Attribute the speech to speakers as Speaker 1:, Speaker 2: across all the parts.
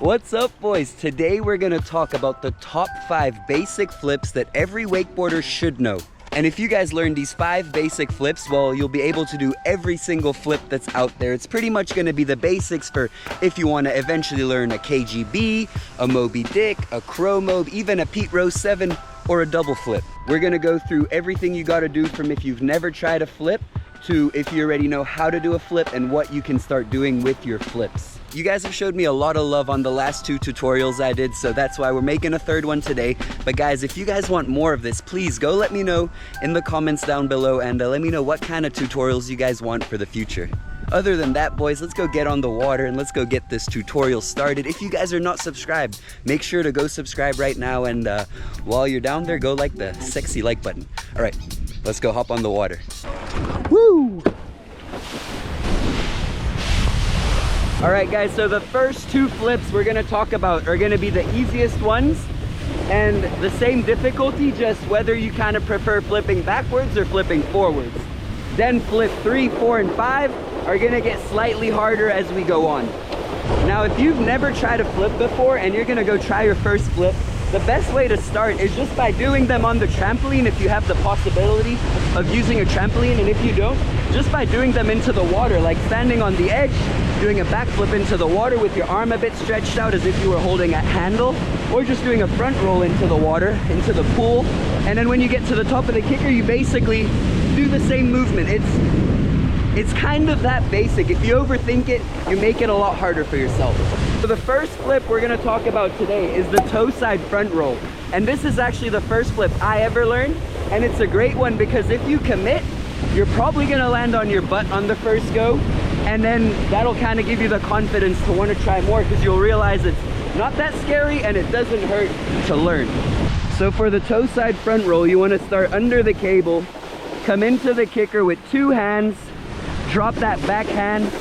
Speaker 1: What's up, boys? Today we're gonna talk about the top 5 basic flips that every wakeboarder should know. And if you guys learn these 5 basic flips, well, you'll be able to do every single flip that's out there. It's pretty much gonna be the basics for if you wanna eventually learn a KGB, a Moby Dick, a Crow Mob, even a Pete Rose 7, or a double flip. We're gonna go through everything you gotta do from if you've never tried a flip to if you already know how to do a flip and what you can start doing with your flips. You guys have showed me a lot of love on the last 2 tutorials I did, so that's why we're making a 3rd one today. But guys, if you guys want more of this, please go let me know in the comments down below and let me know what kind of tutorials you guys want for the future. Other than that, boys, let's go get on the water and let's go get this tutorial started. If you guys are not subscribed, make sure to go subscribe right now, and while you're down there, go like the sexy like button. All right, let's go hop on the water. Woo! All right, guys, so the first 2 flips we're gonna talk about are gonna be the easiest ones and the same difficulty, just whether you kind of prefer flipping backwards or flipping forwards. Then flip 3, 4, and 5 are gonna get slightly harder as we go on. Now, if you've never tried a flip before and you're gonna go try your first flip, the best way to start is just by doing them on the trampoline if you have the possibility of using a trampoline, and if you don't, just by doing them into the water, like standing on the edge, doing a backflip into the water with your arm a bit stretched out as if you were holding a handle, or just doing a front roll into the water, into the pool. And then when you get to the top of the kicker, you basically do the same movement. It's kind of that basic. If you overthink it, you make it a lot harder for yourself. So the first flip we're gonna talk about today is the toe side front roll. And this is actually the first flip I ever learned. And it's a great one because if you commit, you're probably gonna land on your butt on the first go. And then that'll kind of give you the confidence to want to try more, because you'll realize it's not that scary and it doesn't hurt to learn. So for the toe side front roll, you want to start under the cable, come into the kicker with 2 hands, drop that backhand,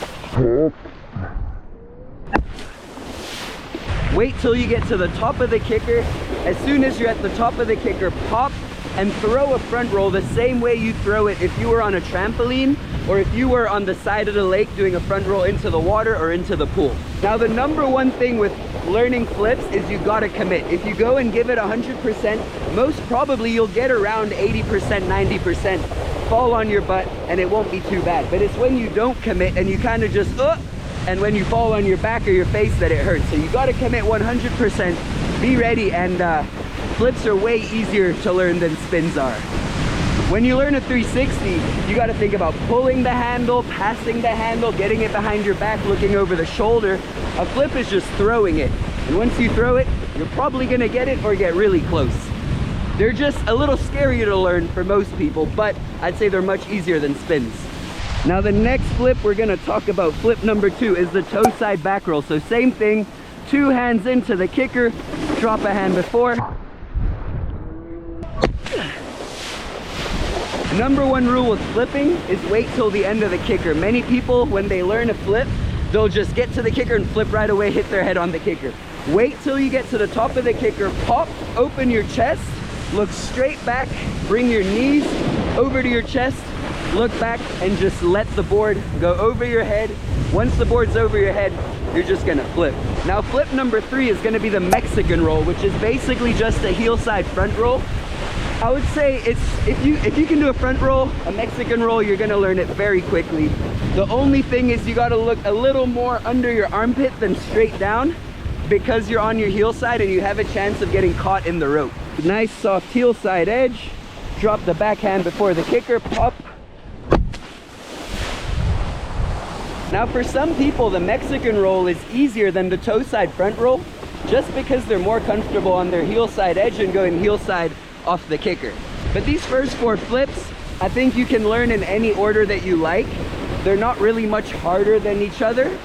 Speaker 1: wait till you get to the top of the kicker. As soon as you're at the top of the kicker, pop and throw a front roll the same way you throw it if you were on a trampoline or if you were on the side of the lake doing a front roll into the water or into the pool. Now, the number one thing with learning flips is you gotta commit. If you go and give it 100%, most probably you'll get around 80%, 90%, fall on your butt, and it won't be too bad. But it's when you don't commit and you kind of just, and when you fall on your back or your face that it hurts. So you gotta commit 100%, be ready, and flips are way easier to learn than spins are. When you learn a 360, you got to think about pulling the handle, passing the handle, getting it behind your back, looking over the shoulder. A flip is just throwing it. And once you throw it, you're probably going to get it or get really close. They're just a little scarier to learn for most people, but I'd say they're much easier than spins. Now, the next flip we're going to talk about, flip number 2, is the toe side back roll. So same thing, 2 hands into the kicker, drop a hand before. Number 1 rule with flipping is wait till the end of the kicker. Many people, when they learn a flip, they'll just get to the kicker and flip right away, hit their head on the kicker. Wait till you get to the top of the kicker, pop, open your chest, look straight back, bring your knees over to your chest, look back, and just let the board go over your head. Once the board's over your head, you're just gonna flip. Now, flip number 3 is gonna be the Mexican roll, which is basically just a heel side front roll. I would say if you can do a front roll, a Mexican roll, you're gonna learn it very quickly. The only thing is you gotta look a little more under your armpit than straight down, because you're on your heel side and you have a chance of getting caught in the rope. Nice soft heel side edge, drop the backhand before the kicker, pop. Now, for some people, the Mexican roll is easier than the toe side front roll, just because they're more comfortable on their heel side edge and going heel side off the kicker. But these first 4 flips, I think you can learn in any order that you like. They're not really much harder than each other.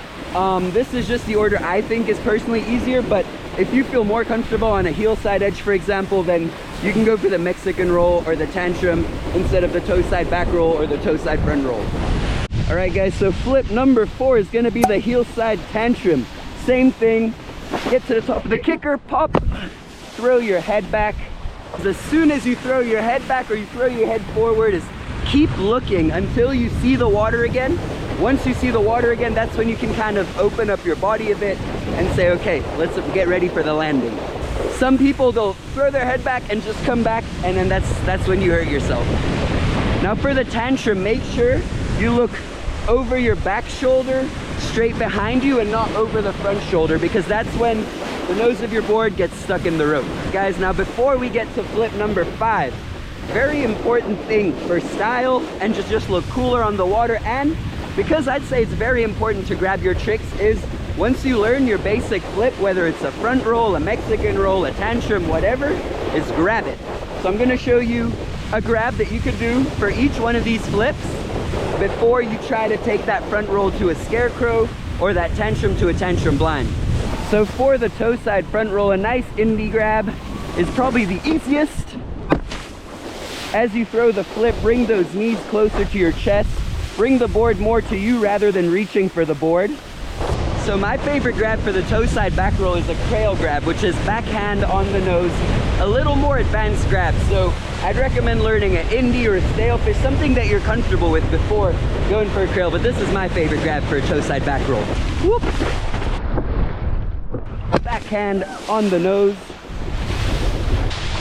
Speaker 1: This is just the order I think is personally easier, but if you feel more comfortable on a heel side edge, for example, then you can go for the Mexican roll or the Tantrum instead of the toe side back roll or the toe side front roll. All right, guys, so flip number 4 is gonna be the heel side Tantrum. Same thing, get to the top of the kicker, pop, throw your head back. As soon as you throw your head back or you throw your head forward, is keep looking until you see the water again, Once you see the water again, that's when you can kind of open up your body a bit and say, okay, let's get ready for the landing. Some people, they'll throw their head back and just come back, and then that's when you hurt yourself. Now for the tantrum, make sure you look over your back shoulder, straight behind you, and not over the front shoulder, because that's when the nose of your board gets stuck in the rope. Guys, now before we get to flip number 5, very important thing for style and just look cooler on the water, and because I'd say it's very important to grab your tricks, is once you learn your basic flip, whether it's a front roll, a Mexican roll, a tantrum, whatever, is grab it. So I'm gonna show you a grab that you could do for each one of these flips before you try to take that front roll to a scarecrow or that tantrum to a tantrum blind. So for the toe side front roll, a nice indie grab is probably the easiest. As you throw the flip, bring those knees closer to your chest. Bring the board more to you rather than reaching for the board. So my favorite grab for the toe side back roll is a crail grab, which is backhand on the nose, a little more advanced grab. So I'd recommend learning an indie or a stalefish, something that you're comfortable with before going for a crail, but this is my favorite grab for a toe side back roll. Whoop. Backhand on the nose.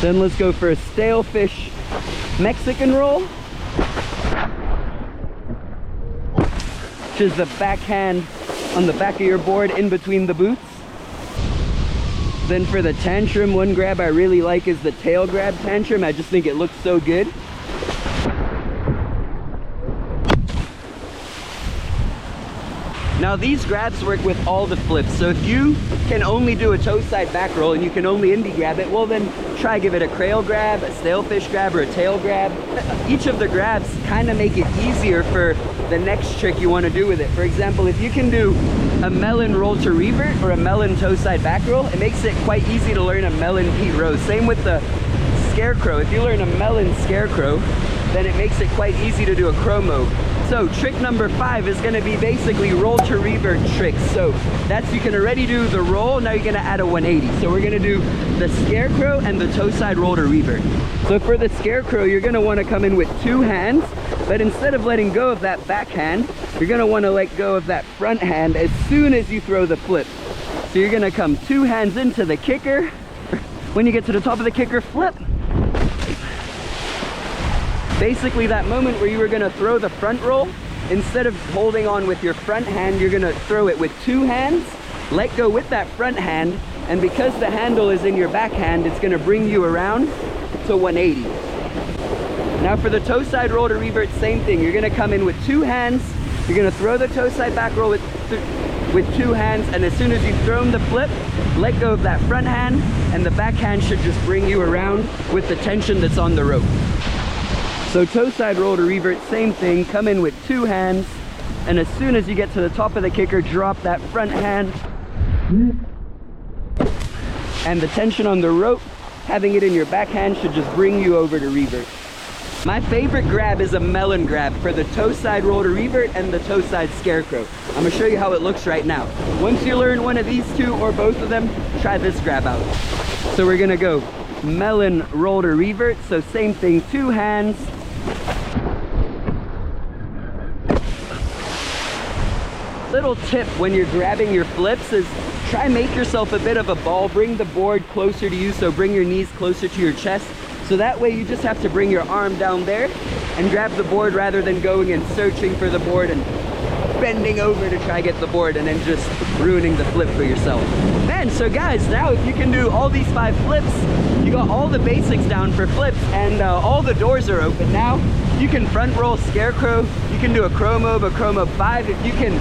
Speaker 1: Then let's go for a stalefish Mexican roll, which is the backhand on the back of your board in between the boots. Then for the tantrum, one grab I really like is the tail grab tantrum. I just think it looks so good. Now these grabs work with all the flips, so if you can only do a toe side back roll and you can only indie grab it, well then try give it a crail grab, a stalefish grab, or a tail grab. Each of the grabs kind of make it easier for the next trick you want to do with it. For example, if you can do a melon roll to revert or a melon toe side back roll, it makes it quite easy to learn a melon Pete Rose. Same with the scarecrow. If you learn a melon scarecrow, then it makes it quite easy to do a chromo. So trick number 5 is going to be basically roll to revert tricks. So that's, you can already do the roll, now you're going to add a 180. So we're going to do the scarecrow and the toe side roll to revert. So for the scarecrow, you're going to want to come in with 2 hands, but instead of letting go of that backhand, you're going to want to let go of that front hand as soon as you throw the flip. So you're going to come 2 hands into the kicker. When you get to the top of the kicker, flip. Basically that moment where you were going to throw the front roll, instead of holding on with your front hand, you're going to throw it with 2 hands, let go with that front hand, and because the handle is in your backhand, it's going to bring you around to 180. Now for the toe side roll to revert, same thing. You're going to come in with 2 hands, you're going to throw the toe side back roll with 2 hands, and as soon as you've thrown the flip, let go of that front hand, and the backhand should just bring you around with the tension that's on the rope. So toe side roll to revert, same thing, come in with 2 hands, and as soon as you get to the top of the kicker, drop that front hand, and the tension on the rope, having it in your backhand, should just bring you over to revert. My favorite grab is a melon grab for the toe side roll to revert and the toe side scarecrow. I'm going to show you how it looks right now. Once you learn one of these 2 or both of them, try this grab out. So we're going to go melon roll to revert, so same thing, 2 hands. Little tip when you're grabbing your flips is try make yourself a bit of a ball, bring the board closer to you, so bring your knees closer to your chest, so that way you just have to bring your arm down there and grab the board rather than going and searching for the board and bending over to try get the board and then just ruining the flip for yourself. Man, so guys, now if you can do all these 5 flips, you got all the basics down for flips, and all the doors are open now. You can front roll scarecrow, you can do a chromo 5. If you can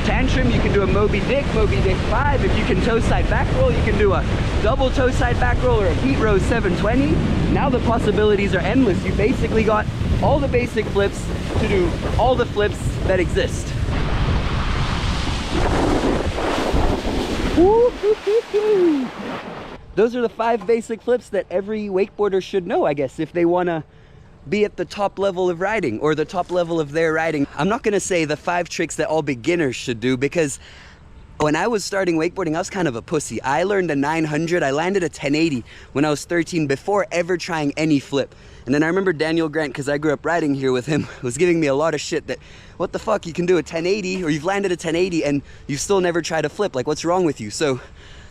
Speaker 1: tantrum, you can do a Moby Dick 5. If you can toe side back roll, you can do a double toe side back roll or a Pete Rose 720. Now the possibilities are endless. You basically got all the basic flips to do all the flips that exist. Those are the 5 basic flips that every wakeboarder should know, I guess, if they want to be at the top level of riding or the top level of their riding. I'm not going to say the 5 tricks that all beginners should do, because When I was starting wakeboarding, I was kind of a pussy. I learned a 900, I landed a 1080 when I was 13 before ever trying any flip. And then I remember Daniel Grant, because I grew up riding here with him, was giving me a lot of shit that, what the fuck, you can do a 1080 or you've landed a 1080 and you've still never tried a flip, like what's wrong with you? So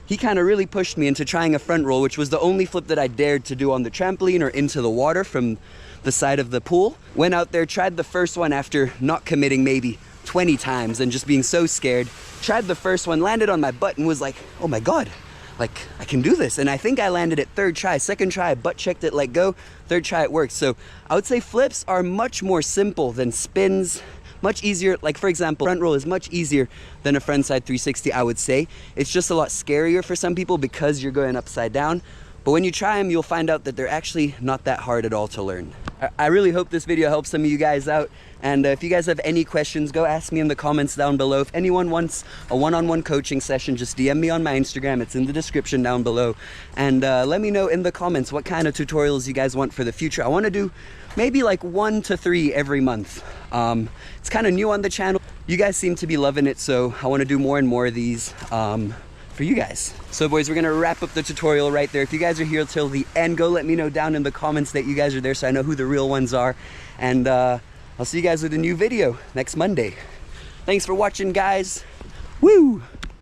Speaker 1: he kind of really pushed me into trying a front roll, which was the only flip that I dared to do on the trampoline or into the water from the side of the pool. Went out there, tried the first one after not committing maybe 20 times and just being so scared. Tried the first one, landed on my butt and was like, oh my God, like I can do this. And I think I landed it third try. Second try, I butt checked it, let go. Third try, it worked. So I would say flips are much more simple than spins. Much easier, like for example, front roll is much easier than a frontside 360, I would say. It's just a lot scarier for some people because you're going upside down. But when you try them, you'll find out that they're actually not that hard at all to learn. I really hope this video helps some of you guys out. And if you guys have any questions, go ask me in the comments down below. If anyone wants a one-on-one coaching session, just DM me on my Instagram. It's in the description down below. And let me know in the comments what kind of tutorials you guys want for the future. I want to do maybe like 1 to 3 every month. It's kind of new on the channel. You guys seem to be loving it, so I want to do more and more of these for you guys. So boys, we're gonna wrap up the tutorial right there. If you guys are here till the end, go let me know down in the comments that you guys are there so I know who the real ones are. And I'll see you guys with a new video next Monday. Thanks for watching, guys. Woo!